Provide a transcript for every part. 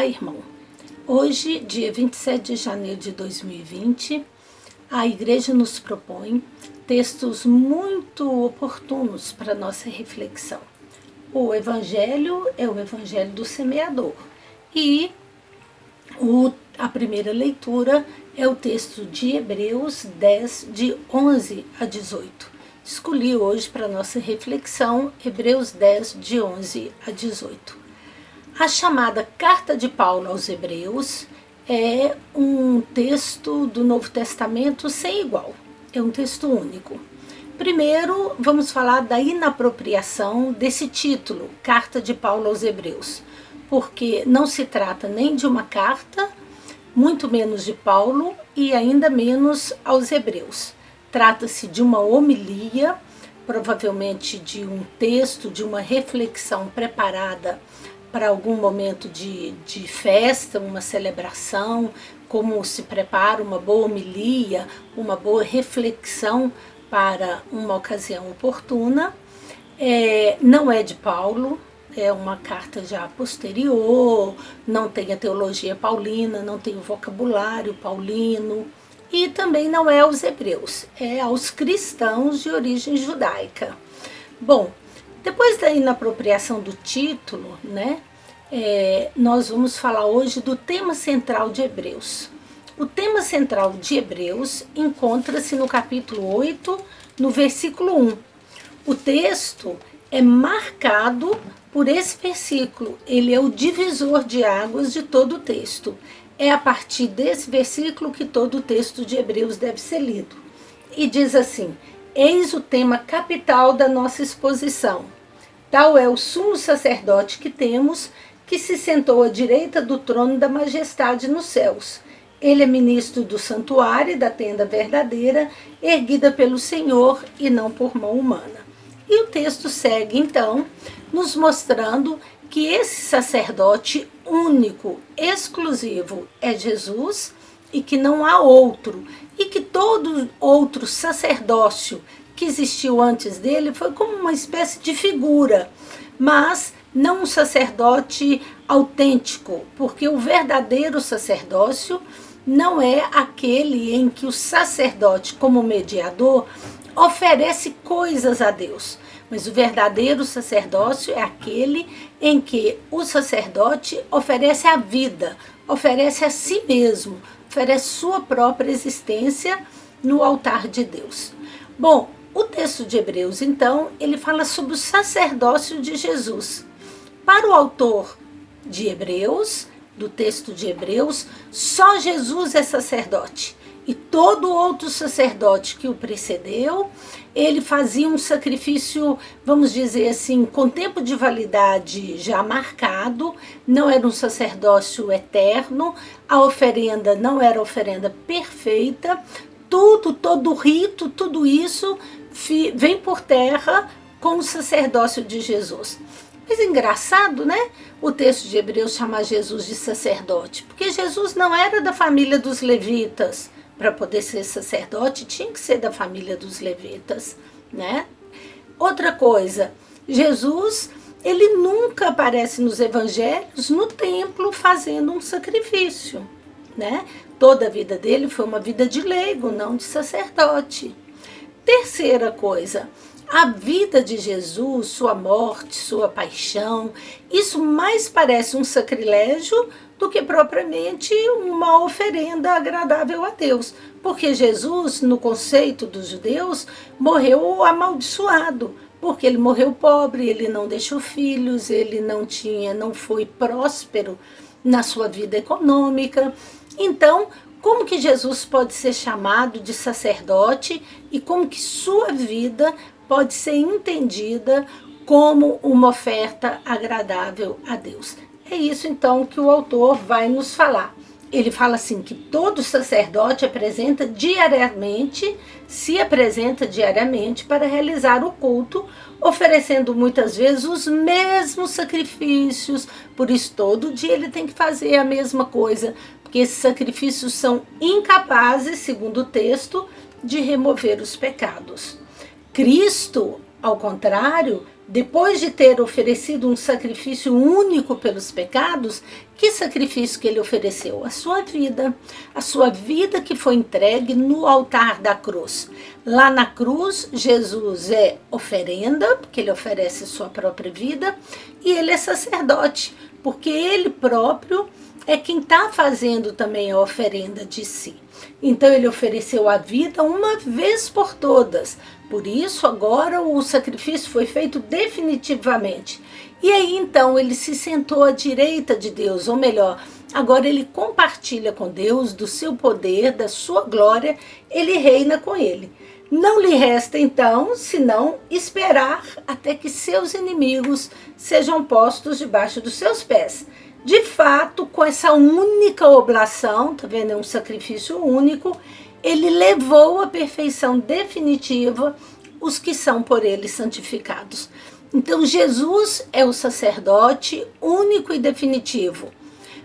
Olá, irmão. Hoje, dia 27 de janeiro de 2020, a igreja nos propõe textos muito oportunos para nossa reflexão. O evangelho é o evangelho do semeador e a primeira leitura é o texto de Hebreus 10, de 11 a 18. Escolhi hoje para nossa reflexão Hebreus 10, de 11 a 18. A chamada Carta de Paulo aos Hebreus é um texto do Novo Testamento sem igual, é um texto único. Primeiro, vamos falar da inapropriação desse título, Carta de Paulo aos Hebreus, porque não se trata nem de uma carta, muito menos de Paulo e ainda menos aos Hebreus. Trata-se de uma homilia, provavelmente de um texto, de uma reflexão preparada para algum momento de festa, uma celebração, como se prepara uma boa homilia, uma boa reflexão para uma ocasião oportuna. Não é de Paulo, é uma carta já posterior, não tem a teologia paulina, não tem o vocabulário paulino, e também não é aos hebreus, é aos cristãos de origem judaica. Bom, depois da inapropriação do título, nós vamos falar hoje do tema central de Hebreus. O tema central de Hebreus encontra-se no capítulo 8, no versículo 1. O texto é marcado por esse versículo, ele é o divisor de águas de todo o texto. É a partir desse versículo que todo o texto de Hebreus deve ser lido. E diz assim: eis o tema capital da nossa exposição. Tal é o sumo sacerdote que temos, que se sentou à direita do trono da majestade nos céus. Ele é ministro do santuário e da tenda verdadeira, erguida pelo Senhor e não por mão humana. E o texto segue, então, nos mostrando que esse sacerdote único, exclusivo, é Jesus e que não há outro, e que todo outro sacerdócio que existiu antes dele foi como uma espécie de figura, mas não um sacerdote autêntico, porque o verdadeiro sacerdócio não é aquele em que o sacerdote, como mediador, oferece coisas a Deus, mas o verdadeiro sacerdócio é aquele em que o sacerdote oferece a vida, oferece a si mesmo, oferece sua própria existência no altar de Deus. Bom, o texto de Hebreus, então, ele fala sobre o sacerdócio de Jesus. Para o autor de Hebreus, do texto de Hebreus, só Jesus é sacerdote. E todo outro sacerdote que o precedeu, ele fazia um sacrifício, vamos dizer assim, com tempo de validade já marcado, não era um sacerdócio eterno, a oferenda não era oferenda perfeita, todo o rito, tudo isso vem por terra com o sacerdócio de Jesus. Mas é engraçado, o texto de Hebreus chamar Jesus de sacerdote, porque Jesus não era da família dos levitas. Para poder ser sacerdote, tinha que ser da família dos levitas, Outra coisa, Jesus, ele nunca aparece nos evangelhos no templo fazendo um sacrifício, Toda a vida dele foi uma vida de leigo, não de sacerdote. Terceira coisa, a vida de Jesus, sua morte, sua paixão, isso mais parece um sacrilégio do que propriamente uma oferenda agradável a Deus. Porque Jesus, no conceito dos judeus, morreu amaldiçoado, porque ele morreu pobre, ele não deixou filhos, ele não foi próspero na sua vida econômica. Então, como que Jesus pode ser chamado de sacerdote e como que sua vida pode ser entendida como uma oferta agradável a Deus? É isso então que o autor vai nos falar. Ele fala assim que todo sacerdote se apresenta diariamente para realizar o culto, oferecendo muitas vezes os mesmos sacrifícios. Por isso todo dia ele tem que fazer a mesma coisa, porque esses sacrifícios são incapazes, segundo o texto, de remover os pecados. Cristo, ao contrário, Depois de ter oferecido um sacrifício único pelos pecados, que sacrifício que ele ofereceu? A sua vida que foi entregue no altar da cruz. Lá na cruz, Jesus é oferenda, porque ele oferece sua própria vida, e ele é sacerdote, porque ele próprio é quem está fazendo também a oferenda de si. Então ele ofereceu a vida uma vez por todas. Por isso agora o sacrifício foi feito definitivamente. E aí então ele se sentou à direita de Deus, ou melhor, agora ele compartilha com Deus do seu poder, da sua glória, ele reina com ele. Não lhe resta então, senão esperar até que seus inimigos sejam postos debaixo dos seus pés. De fato, com essa única oblação, tá vendo? É um sacrifício único, ele levou à perfeição definitiva os que são por ele santificados. Então, Jesus é o sacerdote único e definitivo.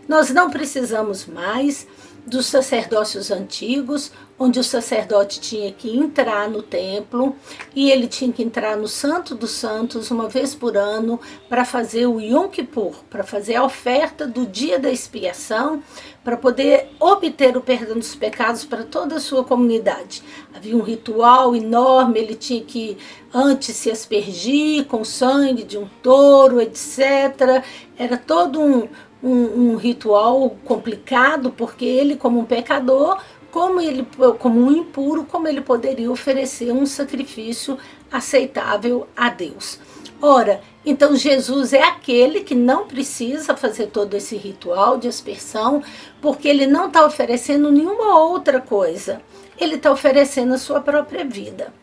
Nós não precisamos mais dos sacerdócios antigos, onde o sacerdote tinha que entrar no templo e ele tinha que entrar no Santo dos Santos uma vez por ano para fazer o Yom Kippur, para fazer a oferta do dia da expiação, para poder obter o perdão dos pecados para toda a sua comunidade. Havia um ritual enorme, ele tinha que antes se aspergir com sangue de um touro, etc. Era todo um ritual complicado, porque ele, como um pecador, como um impuro, como ele poderia oferecer um sacrifício aceitável a Deus. Ora, então Jesus é aquele que não precisa fazer todo esse ritual de aspersão, porque ele não está oferecendo nenhuma outra coisa. Ele está oferecendo a sua própria vida.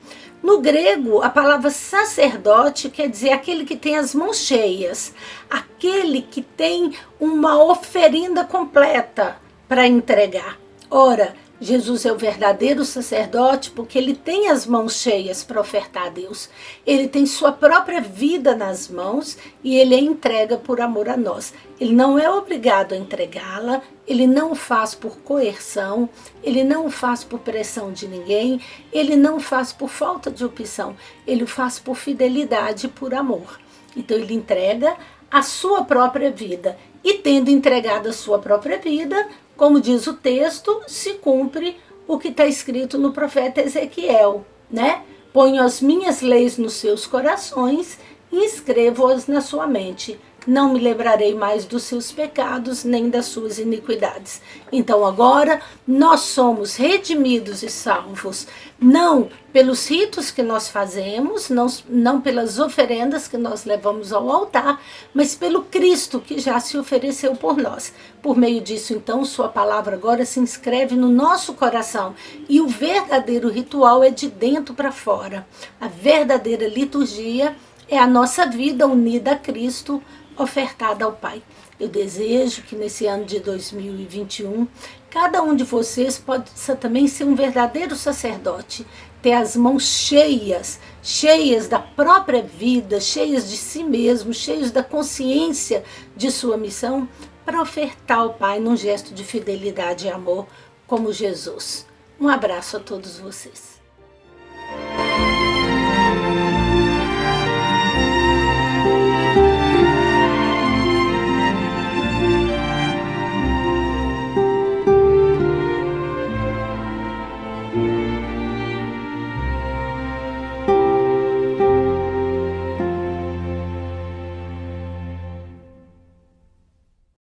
No grego, a palavra sacerdote quer dizer aquele que tem as mãos cheias, aquele que tem uma oferenda completa para entregar. Ora, Jesus é o verdadeiro sacerdote porque ele tem as mãos cheias para ofertar a Deus. Ele tem sua própria vida nas mãos e ele a entrega por amor a nós. Ele não é obrigado a entregá-la, ele não o faz por coerção, ele não o faz por pressão de ninguém, ele não o faz por falta de opção, ele o faz por fidelidade e por amor. Então ele entrega a sua própria vida e, tendo entregado a sua própria vida, como diz o texto, se cumpre o que está escrito no profeta Ezequiel, né? Ponho as minhas leis nos seus corações e escrevo-as na sua mente. Não me lembrarei mais dos seus pecados, nem das suas iniquidades. Então agora nós somos redimidos e salvos, não pelos ritos que nós fazemos, não pelas oferendas que nós levamos ao altar, mas pelo Cristo que já se ofereceu por nós. Por meio disso, então, sua palavra agora se inscreve no nosso coração. E o verdadeiro ritual é de dentro para fora. A verdadeira liturgia é a nossa vida unida a Cristo, ofertada ao Pai. Eu desejo que nesse ano de 2021, cada um de vocês possa também ser um verdadeiro sacerdote, ter as mãos cheias da própria vida, cheias de si mesmo, cheios da consciência de sua missão, para ofertar ao Pai num gesto de fidelidade e amor, como Jesus. Um abraço a todos vocês.